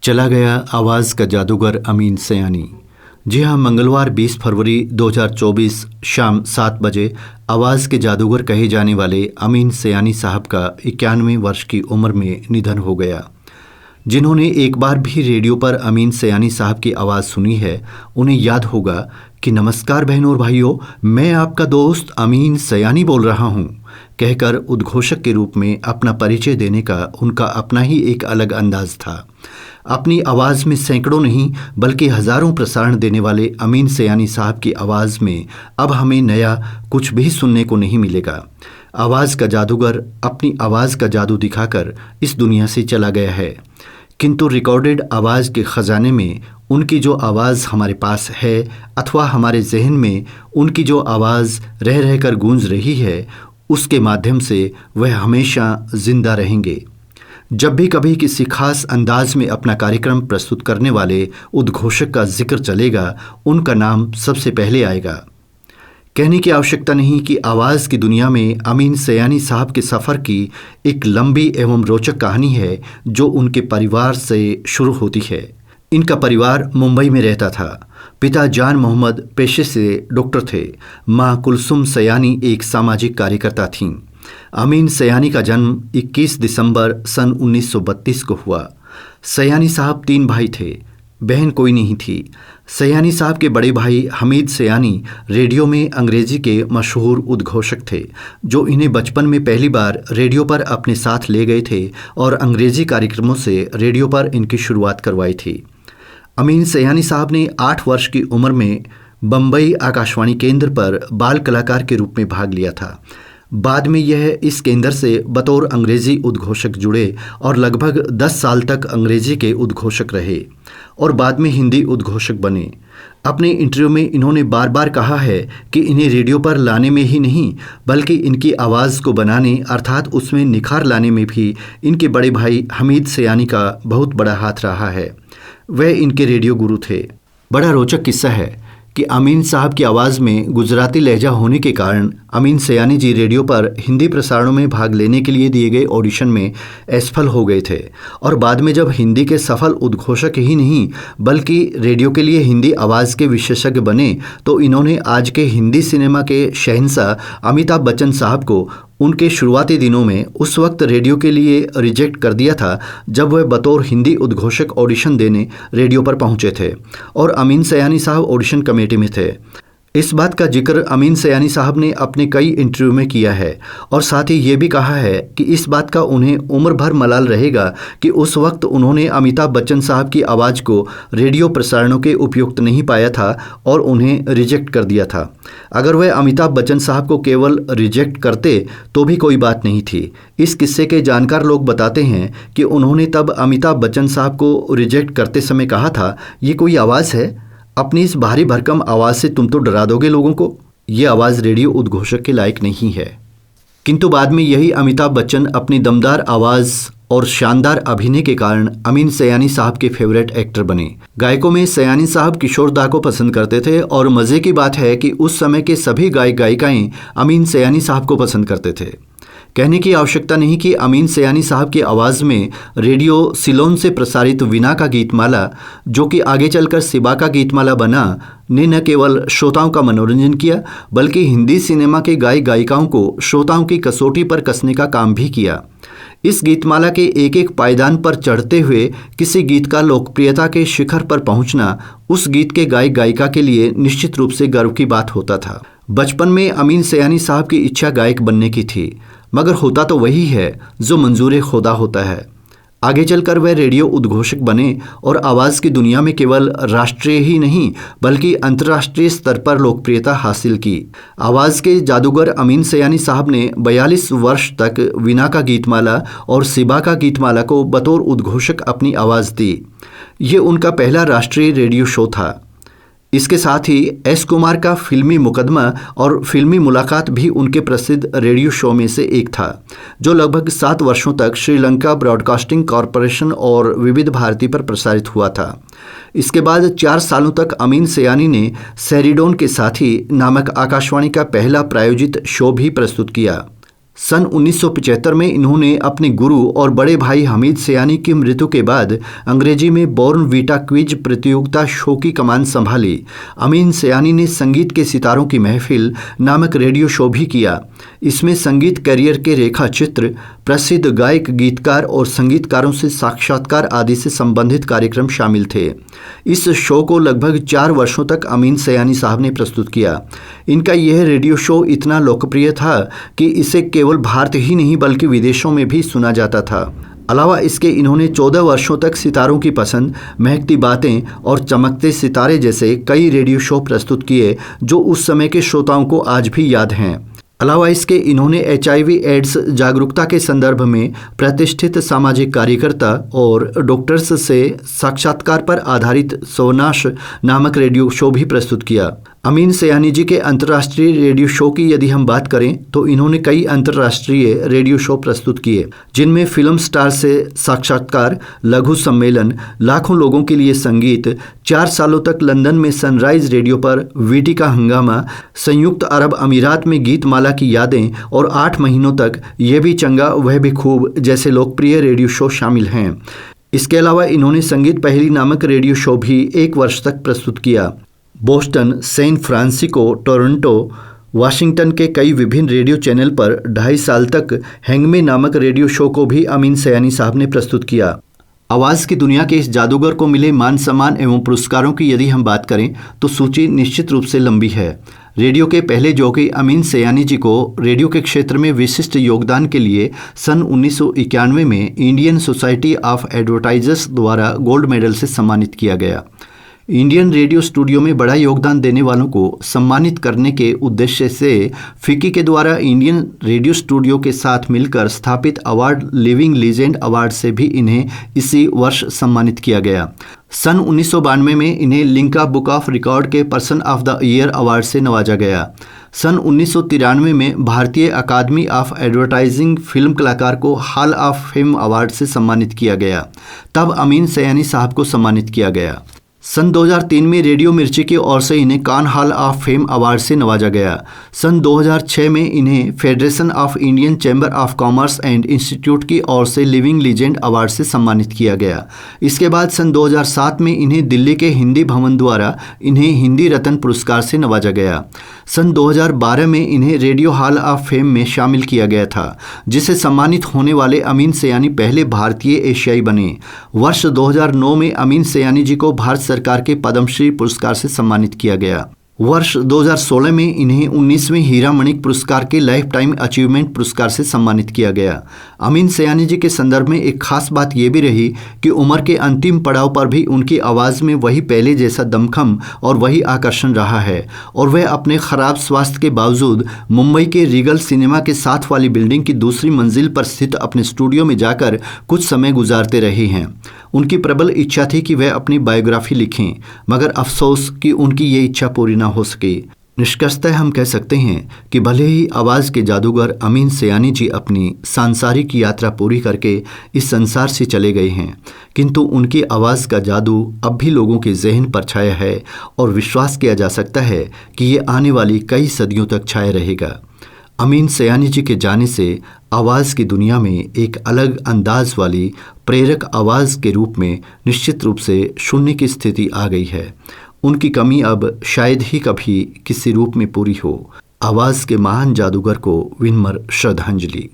चला गया आवाज़ का जादूगर अमीन सयानी। जी हाँ, मंगलवार 20 फरवरी 2024 शाम 7 बजे आवाज़ के जादूगर कहे जाने वाले अमीन सयानी साहब का 91 वर्ष की उम्र में निधन हो गया। जिन्होंने एक बार भी रेडियो पर अमीन सयानी साहब की आवाज़ सुनी है, उन्हें याद होगा कि नमस्कार बहनों और भाइयों, मैं आपका दोस्त अमीन सयानी बोल रहा हूँ कहकर उद्घोषक के रूप में अपना परिचय देने का उनका अपना ही एक अलग अंदाज था। अपनी आवाज़ में सैकड़ों नहीं बल्कि हज़ारों प्रसारण देने वाले अमीन सयानी साहब की आवाज़ में अब हमें नया कुछ भी सुनने को नहीं मिलेगा। आवाज़ का जादूगर अपनी आवाज़ का जादू दिखाकर इस दुनिया से चला गया है, किंतु रिकॉर्डेड आवाज़ के ख़जाने में उनकी जो आवाज़ हमारे पास है अथवा हमारे जहन में उनकी जो आवाज़ रह रहकर गूंज रही है, उसके माध्यम से वह हमेशा ज़िंदा रहेंगे। जब भी कभी किसी खास अंदाज में अपना कार्यक्रम प्रस्तुत करने वाले उद्घोषक का जिक्र चलेगा, उनका नाम सबसे पहले आएगा। कहने की आवश्यकता नहीं कि आवाज़ की दुनिया में अमीन सयानी साहब के सफ़र की एक लंबी एवं रोचक कहानी है जो उनके परिवार से शुरू होती है। इनका परिवार मुंबई में रहता था। पिता जान मोहम्मद पेशे से डॉक्टर थे। माँ कुलसुम सयानी एक सामाजिक कार्यकर्ता थीं। अमीन सयानी का जन्म 21 दिसंबर सन 1932 को हुआ। सयानी साहब 3 भाई थे, बहन कोई नहीं थी। सयानी साहब के बड़े भाई हमीद सयानी रेडियो में अंग्रेजी के मशहूर उद्घोषक थे, जो इन्हें बचपन में पहली बार रेडियो पर अपने साथ ले गए थे और अंग्रेजी कार्यक्रमों से रेडियो पर इनकी शुरुआत करवाई थी। अमीन सयानी साहब ने 8 वर्ष की उम्र में बम्बई आकाशवाणी केंद्र पर बाल कलाकार के रूप में भाग लिया था। बाद में यह इस केंद्र से बतौर अंग्रेज़ी उद्घोषक जुड़े और लगभग 10 साल तक अंग्रेज़ी के उद्घोषक रहे और बाद में हिंदी उद्घोषक बने। अपने इंटरव्यू में इन्होंने बार बार कहा है कि इन्हें रेडियो पर लाने में ही नहीं बल्कि इनकी आवाज़ को बनाने अर्थात उसमें निखार लाने में भी इनके बड़े भाई हमीद सयानी का बहुत बड़ा हाथ रहा है। वह इनके रेडियो गुरु थे। बड़ा रोचक किस्सा है कि अमीन साहब की आवाज़ में गुजराती लहजा होने के कारण अमीन सयानी जी रेडियो पर हिंदी प्रसारणों में भाग लेने के लिए दिए गए ऑडिशन में असफल हो गए थे और बाद में जब हिंदी के सफल उद्घोषक ही नहीं बल्कि रेडियो के लिए हिंदी आवाज़ के विशेषज्ञ बने, तो इन्होंने आज के हिंदी सिनेमा के शहंशाह अमिताभ बच्चन साहब को उनके शुरुआती दिनों में उस वक्त रेडियो के लिए रिजेक्ट कर दिया था जब वह बतौर हिंदी उद्घोषक ऑडिशन देने रेडियो पर पहुंचे थे और अमीन सयानी साहब ऑडिशन कमेटी में थे। इस बात का जिक्र अमीन सयानी साहब ने अपने कई इंटरव्यू में किया है और साथ ही ये भी कहा है कि इस बात का उन्हें उम्र भर मलाल रहेगा कि उस वक्त उन्होंने अमिताभ बच्चन साहब की आवाज़ को रेडियो प्रसारणों के उपयुक्त नहीं पाया था और उन्हें रिजेक्ट कर दिया था। अगर वह अमिताभ बच्चन साहब को केवल रिजेक्ट करते तो भी कोई बात नहीं थी। इस किस्से के जानकार लोग बताते हैं कि उन्होंने तब अमिताभ बच्चन साहब को रिजेक्ट करते समय कहा था, ये कोई आवाज़ है? अपनी इस भारी भरकम आवाज़ से तुम तो डरा दोगे लोगों को। ये आवाज़ रेडियो उद्घोषक के लायक नहीं है। किंतु बाद में यही अमिताभ बच्चन अपनी दमदार आवाज़ और शानदार अभिनय के कारण अमीन सयानी साहब के फेवरेट एक्टर बने। गायकों में सयानी साहब किशोर दा को पसंद करते थे और मज़े की बात है कि उस समय के सभी गायक गायिकाएं अमीन सयानी साहब को पसंद करते थे। कहने की आवश्यकता नहीं कि अमीन सयानी साहब की आवाज़ में रेडियो सिलोन से प्रसारित वीणा का गीतमाला, जो कि आगे चलकर सिबा का गीतमाला बना, ने न केवल श्रोताओं का मनोरंजन किया बल्कि हिंदी सिनेमा के गायक गायिकाओं को श्रोताओं की कसौटी पर कसने का काम भी किया। इस गीतमाला के एक एक पायदान पर चढ़ते हुए किसी गीत का लोकप्रियता के शिखर पर पहुंचना उस गीत के गायक गायिका के लिए निश्चित रूप से गर्व की बात होता था। बचपन में अमीन सयानी साहब की इच्छा गायक बनने की थी, मगर होता तो वही है जो मंजूर खुदा होता है। आगे चलकर वह रेडियो उद्घोषक बने और आवाज़ की दुनिया में केवल राष्ट्रीय ही नहीं बल्कि अंतर्राष्ट्रीय स्तर पर लोकप्रियता हासिल की। आवाज़ के जादूगर अमीन सयानी साहब ने 42 वर्ष तक वीणा का गीतमाला और सिबा का गीतमाला को बतौर उद्घोषक अपनी आवाज़ दी। ये उनका पहला राष्ट्रीय रेडियो शो था। इसके साथ ही एस कुमार का फिल्मी मुकदमा और फिल्मी मुलाकात भी उनके प्रसिद्ध रेडियो शो में से एक था, जो लगभग 7 वर्षों तक श्रीलंका ब्रॉडकास्टिंग कॉरपोरेशन और विविध भारती पर प्रसारित हुआ था। इसके बाद 4 सालों तक अमीन सयानी ने सेरिडोन के साथी नामक आकाशवाणी का पहला प्रायोजित शो भी प्रस्तुत किया। सन 1975 में इन्होंने अपने गुरु और बड़े भाई हमीद सयानी की मृत्यु के बाद अंग्रेजी में बॉर्न वीटा क्विज प्रतियोगिता शो की कमान संभाली। अमीन सयानी ने संगीत के सितारों की महफिल नामक रेडियो शो भी किया। इसमें संगीत करियर के रेखा चित्र, प्रसिद्ध गायक, गीतकार और संगीतकारों से साक्षात्कार आदि से संबंधित कार्यक्रम शामिल थे। इस शो को लगभग 4 वर्षों तक अमीन सयानी साहब ने प्रस्तुत किया। इनका यह रेडियो शो इतना लोकप्रिय था कि इसे केवल भारत ही नहीं बल्कि विदेशों में भी सुना जाता था। अलावा इसके इन्होंने 14 वर्षों तक सितारों की पसंद, महकती बातें और चमकते सितारे जैसे कई रेडियो शो प्रस्तुत किए जो उस समय के श्रोताओं को आज भी याद हैं। अलावा इसके इन्होंने HIV एड्स जागरूकता के संदर्भ में प्रतिष्ठित सामाजिक कार्यकर्ता और डॉक्टर्स से साक्षात्कार पर आधारित सोनाश नामक रेडियो शो भी प्रस्तुत किया। अमीन सयानी जी के अंतर्राष्ट्रीय रेडियो शो की यदि हम बात करें तो इन्होंने कई अंतर्राष्ट्रीय रेडियो शो प्रस्तुत किए, जिनमें फिल्म स्टार से साक्षात्कार, लघु सम्मेलन, लाखों लोगों के लिए संगीत, 4 सालों तक लंदन में सनराइज रेडियो पर वीटी का हंगामा, संयुक्त अरब अमीरात में गीतमाला की यादें और 8 महीनों तक ये भी चंगा वह भी खूब जैसे लोकप्रिय रेडियो शो शामिल हैं। इसके अलावा इन्होंने संगीत पहेली नामक रेडियो शो भी 1 वर्ष तक प्रस्तुत किया। Boston, San Francisco, Toronto, Washington के कई विभिन्न रेडियो चैनल पर 2.5 साल तक हैंगमे नामक रेडियो शो को भी अमीन सयानी साहब ने प्रस्तुत किया। आवाज़ की दुनिया के इस जादूगर को मिले मान सम्मान एवं पुरस्कारों की यदि हम बात करें तो सूची निश्चित रूप से लंबी है। रेडियो के पहले जॉकी अमीन सयानी जी को रेडियो के क्षेत्र में विशिष्ट योगदान के लिए सन 1991 में इंडियन सोसाइटी ऑफ एडवर्टाइजर्स द्वारा गोल्ड मेडल से सम्मानित किया गया। इंडियन रेडियो स्टूडियो में बड़ा योगदान देने वालों को सम्मानित करने के उद्देश्य से फिक्की के द्वारा इंडियन रेडियो स्टूडियो के साथ मिलकर स्थापित अवार्ड लिविंग लीजेंड अवार्ड से भी इन्हें इसी वर्ष सम्मानित किया गया। सन 1992 में इन्हें लिंका बुक ऑफ रिकॉर्ड के person of the year award से नवाजा गया। सन 1993 में भारतीय अकादमी ऑफ एडवर्टाइजिंग फिल्म कलाकार को हॉल ऑफ फेम अवार्ड से सम्मानित किया गया। तब अमीन सयानी साहब को सम्मानित किया गया। सन 2003 में रेडियो मिर्ची की ओर से इन्हें कान हॉल ऑफ फेम अवार्ड से नवाजा गया। सन 2006 में इन्हें federation of Indian chamber of commerce and institute की ओर से लिविंग लीजेंड अवार्ड से सम्मानित किया गया। इसके बाद सन 2007 में इन्हें दिल्ली के हिंदी भवन द्वारा इन्हें हिंदी रत्न पुरस्कार से नवाजा गया। सन 2012 में इन्हें रेडियो हॉल ऑफ फेम में शामिल किया गया था, जिसे सम्मानित होने वाले अमीन सयानी पहले भारतीय एशियाई बने। वर्ष 2009 में अमीन सयानी जी को भारत सरकार के पद्मश्री पुरस्कार से सम्मानित किया गया। वर्ष 2016 में इन्हें 19वें हीरा मणिक पुरस्कार के लाइफ टाइम अचीवमेंट पुरस्कार से सम्मानित किया गया। अमीन सयानी जी के संदर्भ में एक खास बात यह भी रही कि उम्र के अंतिम पड़ाव पर भी उनकी आवाज़ में वही पहले जैसा दमखम और वही आकर्षण रहा है और वह अपने खराब स्वास्थ्य के बावजूद मुंबई के रीगल सिनेमा के साथ वाली बिल्डिंग की दूसरी मंजिल पर स्थित अपने स्टूडियो में जाकर कुछ समय गुजारते रहे हैं। उनकी प्रबल इच्छा थी कि वह अपनी बायोग्राफी लिखें, मगर अफसोस कि उनकी ये इच्छा पूरी ना हो सकी। निष्कर्षतः हम कह सकते हैं कि भले ही आवाज़ के जादूगर अमीन सयानी जी अपनी सांसारिक यात्रा पूरी करके इस संसार से चले गए हैं, किंतु उनकी आवाज़ का जादू अब भी लोगों के जहन पर छाया है और विश्वास किया जा सकता है कि ये आने वाली कई सदियों तक छाया रहेगा। अमीन सयानी जी के जाने से आवाज़ की दुनिया में एक अलग अंदाज वाली प्रेरक आवाज़ के रूप में निश्चित रूप से शून्य की स्थिति आ गई है। उनकी कमी अब शायद ही कभी किसी रूप में पूरी हो। आवाज़ के महान जादूगर को विनम्र श्रद्धांजलि।